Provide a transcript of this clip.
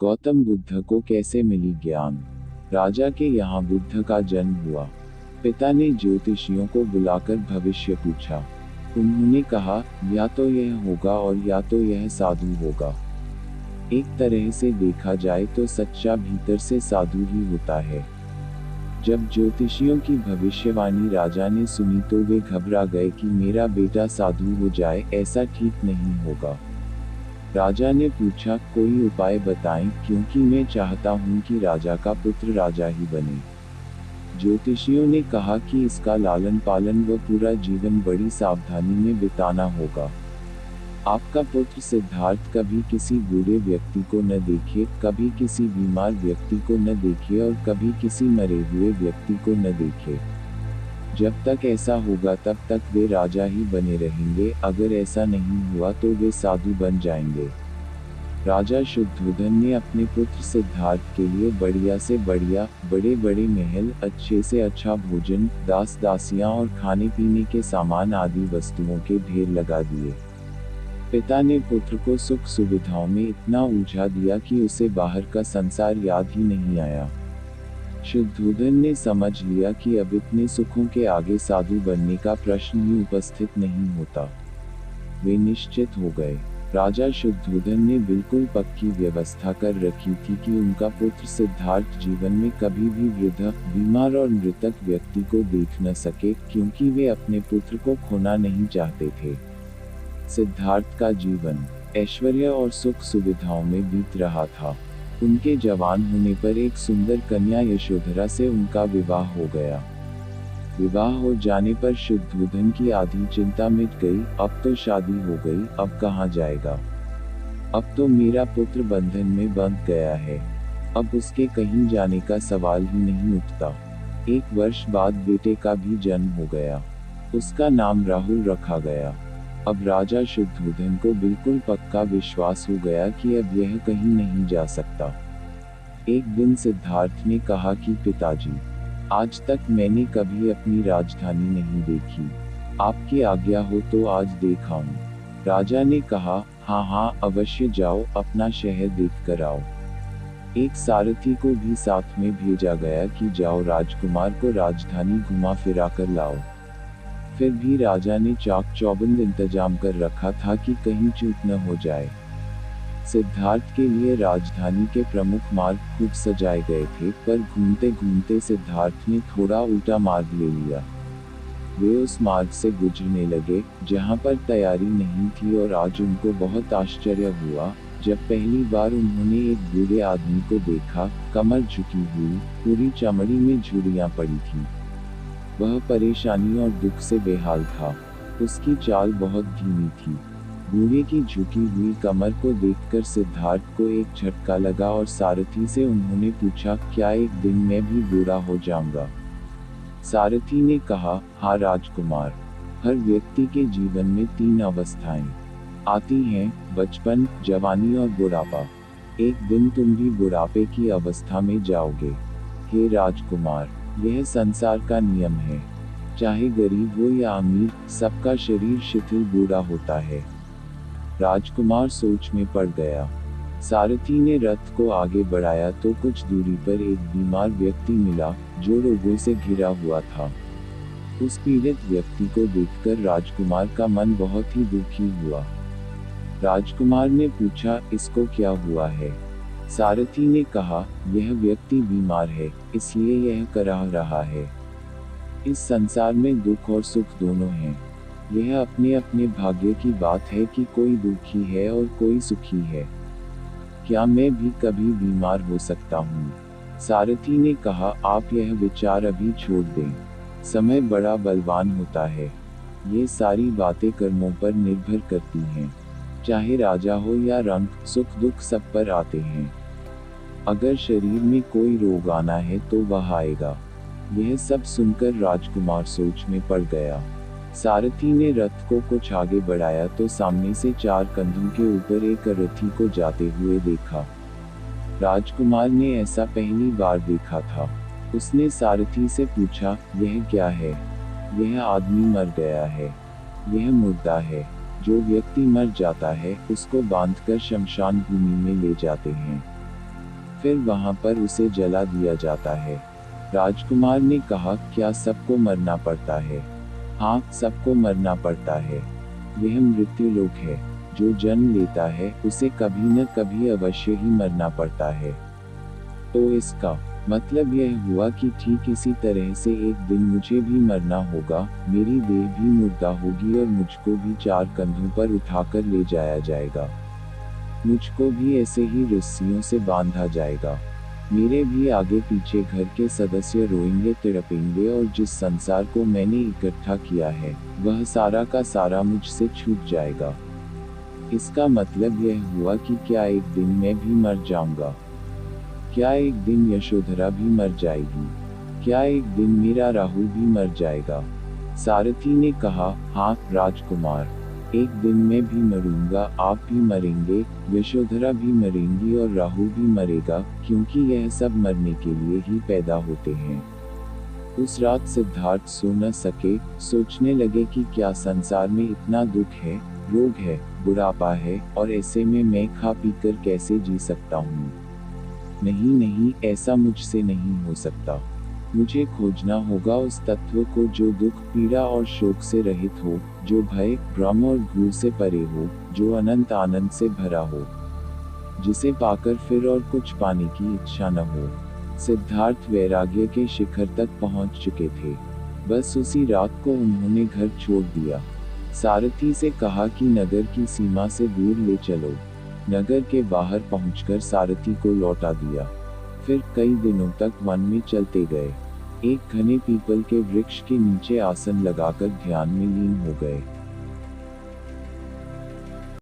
गौतम बुद्ध को कैसे मिली ज्ञान। राजा के यहाँ बुद्ध का जन्म हुआ। पिता ने ज्योतिषियों को बुलाकर भविष्य पूछा। उन्होंने कहा, या तो यह होगा और या तो यह साधु होगा। एक तरह से देखा जाए तो सच्चा भीतर से साधु ही होता है। जब ज्योतिषियों की भविष्यवाणी राजा ने सुनी तो वे घबरा गए कि मेरा बेटा साधु हो जाए, ऐसा ठीक नहीं होगा। राजा ने पूछा, कोई उपाय बताएं, क्योंकि मैं चाहता हूं कि राजा का पुत्र राजा ही बने। ज्योतिषियों ने कहा कि इसका लालन पालन व पूरा जीवन बड़ी सावधानी में बिताना होगा। आपका पुत्र सिद्धार्थ कभी किसी बूढ़े व्यक्ति को न देखे, कभी किसी बीमार व्यक्ति को न देखे और कभी किसी मरे हुए व्यक्ति को न देखे। जब तक ऐसा होगा तब तक वे राजा ही बने रहेंगे, अगर ऐसा नहीं हुआ तो वे साधु बन जाएंगे। राजा शुद्धोधन ने अपने पुत्र सिद्धार्थ के लिए बढ़िया से बढ़िया, बड़े बड़े महल, अच्छे से अच्छा भोजन, दास दासियां और खाने पीने के सामान आदि वस्तुओं के ढेर लगा दिए। पिता ने पुत्र को सुख सुविधाओं में इतना उलझा दिया कि उसे बाहर का संसार याद ही नहीं आया। शुद्धोधन ने समझ लिया कि अब इतने सुखों के आगे साधु बनने का प्रश्न ही उपस्थित नहीं होता। वे निश्चित हो गए। राजा शुद्धोधन ने बिल्कुल पक्की व्यवस्था कर रखी थी कि उनका पुत्र सिद्धार्थ जीवन में कभी भी वृद्ध, बीमार और मृतक व्यक्ति को देख न सके, क्योंकि वे अपने पुत्र को खोना नहीं चाहते थे। सिद्धार्थ का जीवन ऐश्वर्य और सुख सुविधाओं में बीत रहा था। उनके जवान होने पर एक सुंदर कन्या यशोधरा से उनका विवाह हो गया। विवाह हो जाने पर शुद्धोधन की आधी चिंता मिट गई। अब तो शादी हो गई, अब कहाँ जाएगा। अब तो मेरा पुत्र बंधन में बंध गया है, अब उसके कहीं जाने का सवाल ही नहीं उठता। 1 वर्ष बाद बेटे का भी जन्म हो गया। उसका नाम राहुल रखा गया। अब राजा शुद्धोधन को बिल्कुल पक्का विश्वास हो गया कि अब यह कहीं नहीं जा सकता। एक दिन सिद्धार्थ ने कहा कि पिताजी, आज तक मैंने कभी अपनी राजधानी नहीं देखी, आपकी आज्ञा हो तो आज देखाऊं। राजा ने कहा, हाँ हाँ अवश्य जाओ, अपना शहर देख कर आओ। एक सारथी को भी साथ में भेजा गया कि जाओ राजकुमार को राजधानी घुमा फिरा कर लाओ। फिर भी राजा ने चाक चौबंद इंतजाम कर रखा था कि कहीं चूक न हो जाए। सिद्धार्थ के लिए राजधानी के प्रमुख मार्ग खूब सजाए गए थे, पर घूमते घूमते सिद्धार्थ ने थोड़ा उल्टा मार्ग ले लिया। वे उस मार्ग से गुजरने लगे जहां पर तैयारी नहीं थी, और आज उनको बहुत आश्चर्य हुआ जब पहली बार उन्होंने एक बूढ़े आदमी को देखा, कमर झुकी हुई, पूरी चमड़ी में झुर्रियां पड़ी थीं। वह परेशानी और दुख से बेहाल था। उसकी चाल बहुत धीमी थी। बूढ़े की झुकी हुई कमर को देखकर सिद्धार्थ को एक झटका लगा और सारथी से उन्होंने पूछा, क्या एक दिन मैं भी बूढ़ा हो जाऊंगा। सारथी ने कहा, हाँ राजकुमार, हर व्यक्ति के जीवन में 3 अवस्थाएं आती हैं, बचपन, जवानी और बुढ़ापा। एक दिन तुम भी बुढ़ापे की अवस्था में जाओगे। हे राजकुमार, यह संसार का नियम है। चाहे गरीब हो या अमीर, सबका शरीर शिथिल बूढ़ा होता है। राजकुमार सोच में पड़ गया। सारथी ने रथ को आगे बढ़ाया तो कुछ दूरी पर एक बीमार व्यक्ति मिला जो रोगों से घिरा हुआ था। उस पीड़ित व्यक्ति को देखकर राजकुमार का मन बहुत ही दुखी हुआ। राजकुमार ने पूछा, इसको क्या हुआ है। सारथी ने कहा, यह व्यक्ति बीमार है, इसलिए यह कराह रहा है। इस संसार में दुख और सुख दोनों हैं। यह अपने अपने भाग्य की बात है कि कोई दुखी है और कोई सुखी है। क्या मैं भी कभी बीमार हो सकता हूँ। सारथी ने कहा, आप यह विचार अभी छोड़ दें। समय बड़ा बलवान होता है। ये सारी बातें कर्मों पर निर्भर करती हैं। चाहे राजा हो या रंक, सुख दुख सब पर आते हैं। अगर शरीर में कोई रोग आना है तो वह आएगा। यह सब सुनकर राजकुमार सोच में पड़ गया। सारथी ने रथ को कुछ आगे बढ़ाया तो सामने से 4 कंधों के ऊपर एक रथी को जाते हुए देखा। राजकुमार ने ऐसा पहली बार देखा था। उसने सारथी से पूछा, यह क्या है। यह आदमी मर गया है। यह मुर्दा है। जो व्यक्ति मर जाता है उसको बांधकर शमशान भूमि में ले जाते हैं। फिर वहां पर उसे जला दिया जाता है। राजकुमार ने कहा, क्या सबको मरना पड़ता है? हाँ, सबको मरना पड़ता है। यह मृत्युलोक है। जो जन्म लेता है उसे कभी न कभी अवश्य ही मरना पड़ता है। तो इसका मतलब यह हुआ कि ठीक इसी तरह से एक दिन मुझे भी मरना होगा, मेरी देह भी मुर्दा होगी और मुझको भी 4 कंधों पर उठाकर ले जाया जाएगा। मुझको भी ऐसे ही रस्सियों से बांधा जाएगा। मेरे भी आगे पीछे घर के सदस्य रोएंगे, तड़पेंगे और जिस संसार को मैंने इकट्ठा किया है वह सारा का सारा मुझसे छूट जाएगा। इसका मतलब यह हुआ कि क्या एक दिन मैं भी मर जाऊंगा? क्या एक दिन यशोधरा भी मर जाएगी? क्या एक दिन मेरा राहुल भी मर जाएगा? सारथी ने कहा, हाँ राजकुमार, एक दिन मैं भी मरूंगा, आप भी मरेंगे, यशोधरा भी मरेंगी और राहुल भी मरेगा, क्योंकि यह सब मरने के लिए ही पैदा होते हैं। उस रात सिद्धार्थ सो न सके, सोचने लगे कि क्या संसार में इतना दुख है, रोग है, बुढ़ापा है, और ऐसे में मैं खा पी कर कैसे जी सकता हूँ? नहीं नहीं, ऐसा मुझसे नहीं हो सकता। मुझे खोजना होगा उस तत्व को जो दुख, पीड़ा और शोक से रहित हो, जो भय, भ्रम और घूर से परे हो, जो अनंत आनंद से भरा हो, जिसे पाकर फिर और कुछ पाने की इच्छा न हो। सिद्धार्थ वैराग्य के शिखर तक पहुंच चुके थे। बस उसी रात को उन्होंने घर छोड़ दिया। सारथी से कहा कि नगर की सीमा से दूर ले चलो। नगर के बाहर पहुंचकर सारथी को लौटा दिया। फिर कई दिनों तक वन में चलते गए। एक घने पीपल के वृक्ष के नीचे आसन लगाकर ध्यान में लीन हो गए।